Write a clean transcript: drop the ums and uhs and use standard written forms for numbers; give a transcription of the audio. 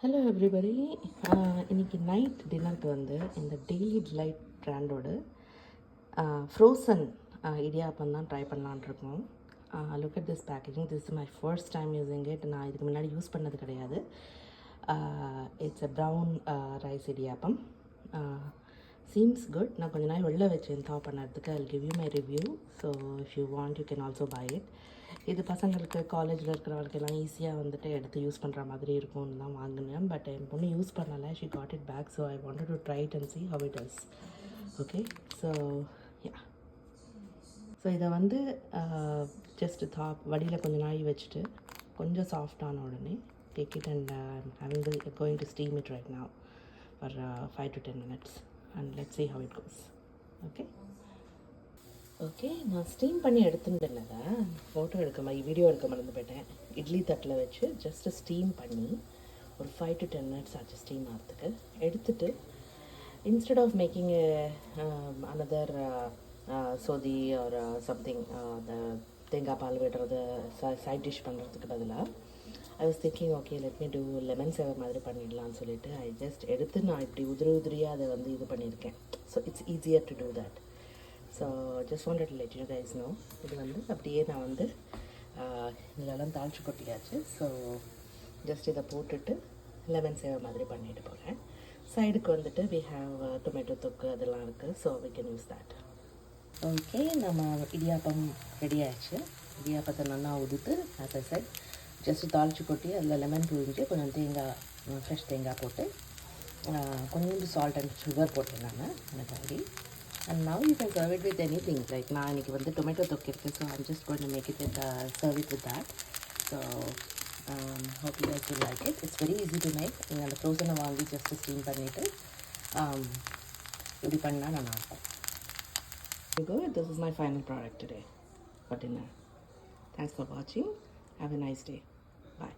Hello everybody. இன்றைக்கி night டின்னருக்கு வந்து இந்த டெய்லி டிலைட் பிராண்டோட ஃப்ரோசன் இடியாப்பம் தான் ட்ரை பண்ணலான்ட்ருக்கோம். Look at this packaging. This is my first time using it. நான் இதுக்கு முன்னாடி யூஸ் பண்ணது கிடையாது. It's a brown rice idiyappam. Seems good. நான் கொஞ்ச நாள் வெளில வச்சேன் தா பண்ணுறதுக்கு. I give you my review. So if you want you can also buy it. இது பசங்களுக்கு காலேஜில் இருக்கிறவங்களுக்கெல்லாம் ஈஸியாக வந்துட்டு எடுத்து யூஸ் பண்ணுற மாதிரி இருக்கும்னு தான் வாங்கினேன். பட் என் பொண்ணு யூஸ் பண்ணலை. She got it back. So I wanted to try it and see how it is. Okay, so yeah. So இதை வந்து ஜஸ்ட் வடியில் கொஞ்சம் நாய் வச்சுட்டு கொஞ்சம் சாஃப்டான உடனே take it and having going to steam it right now for 5 to 10 minutes and let's see how it goes. Okay. Okay, நான் steam பண்ணி எடுத்துட்டேன்ல, ஃபோட்டோ வீடியோ எடுக்க மறந்து போயிட்டேன். இட்லி தட்டில் வச்சு ஜஸ்ட்டு ஸ்டீம் பண்ணி ஒரு 5 to 10 minutes ஆச்சு ஸ்டீம் ஆகிறதுக்கு. எடுத்துட்டு இன்ஸ்டெட் ஆஃப் மேக்கிங் அனதர் சொதி ஒரு சம்திங் அந்த தேங்காய் பால் விடுறது சைட் டிஷ் பண்ணுறதுக்கு பதிலாக I was thinking okay let me do lemon சேவர் மாதிரி பண்ணிடலான்னு சொல்லிட்டு ஐ ஜஸ்ட் எடுத்து நான் இப்படி உதிரியாக அதை வந்து இது பண்ணியிருக்கேன். So it's easier to do that. So just wanted to let you guys know. இது வந்து அப்படியே நான் வந்து இதெல்லாம் தாளிச்சு கொட்டியாச்சு. ஸோ ஜஸ்ட் இதை போட்டுட்டு லெமன் சேவர் மாதிரி பண்ணிட்டு போகிறேன். சைடுக்கு வந்துட்டு வி ஹாவ் டொமேட்டோ தொக்கு அதெல்லாம் இருக்குது. So we can use that. Okay, நம்ம இடியாப்பம் ரெடி ஆகிடுச்சு. இடியாப்பத்தை நல்லா உதுத்து அதை சைட் ஜஸ்ட்டு தாளிச்சு கொட்டி அதில் லெமன் புழிஞ்சு கொஞ்சம் தேங்காய், ஃப்ரெஷ் தேங்காய் போட்டு கொஞ்சம் சால்ட் அண்ட் சுகர் போட்டேன் நான் எனக்காண்டி. And now you can serve it with anything. Like நான் இன்றைக்கி வந்து டொமேட்டோ தொக்கு இருக்குது. So I'm just going to make it with serve it with that. So hope you guys will like it. It's very easy to make. நீங்கள் அந்த ஃப்ரோசனை வாங்கி just steam பண்ணிவிட்டு இப்படி பண்ணால் நல்லாயிருக்கும். This is my final product today for dinner. Thanks for watching. Have a nice day. Bye.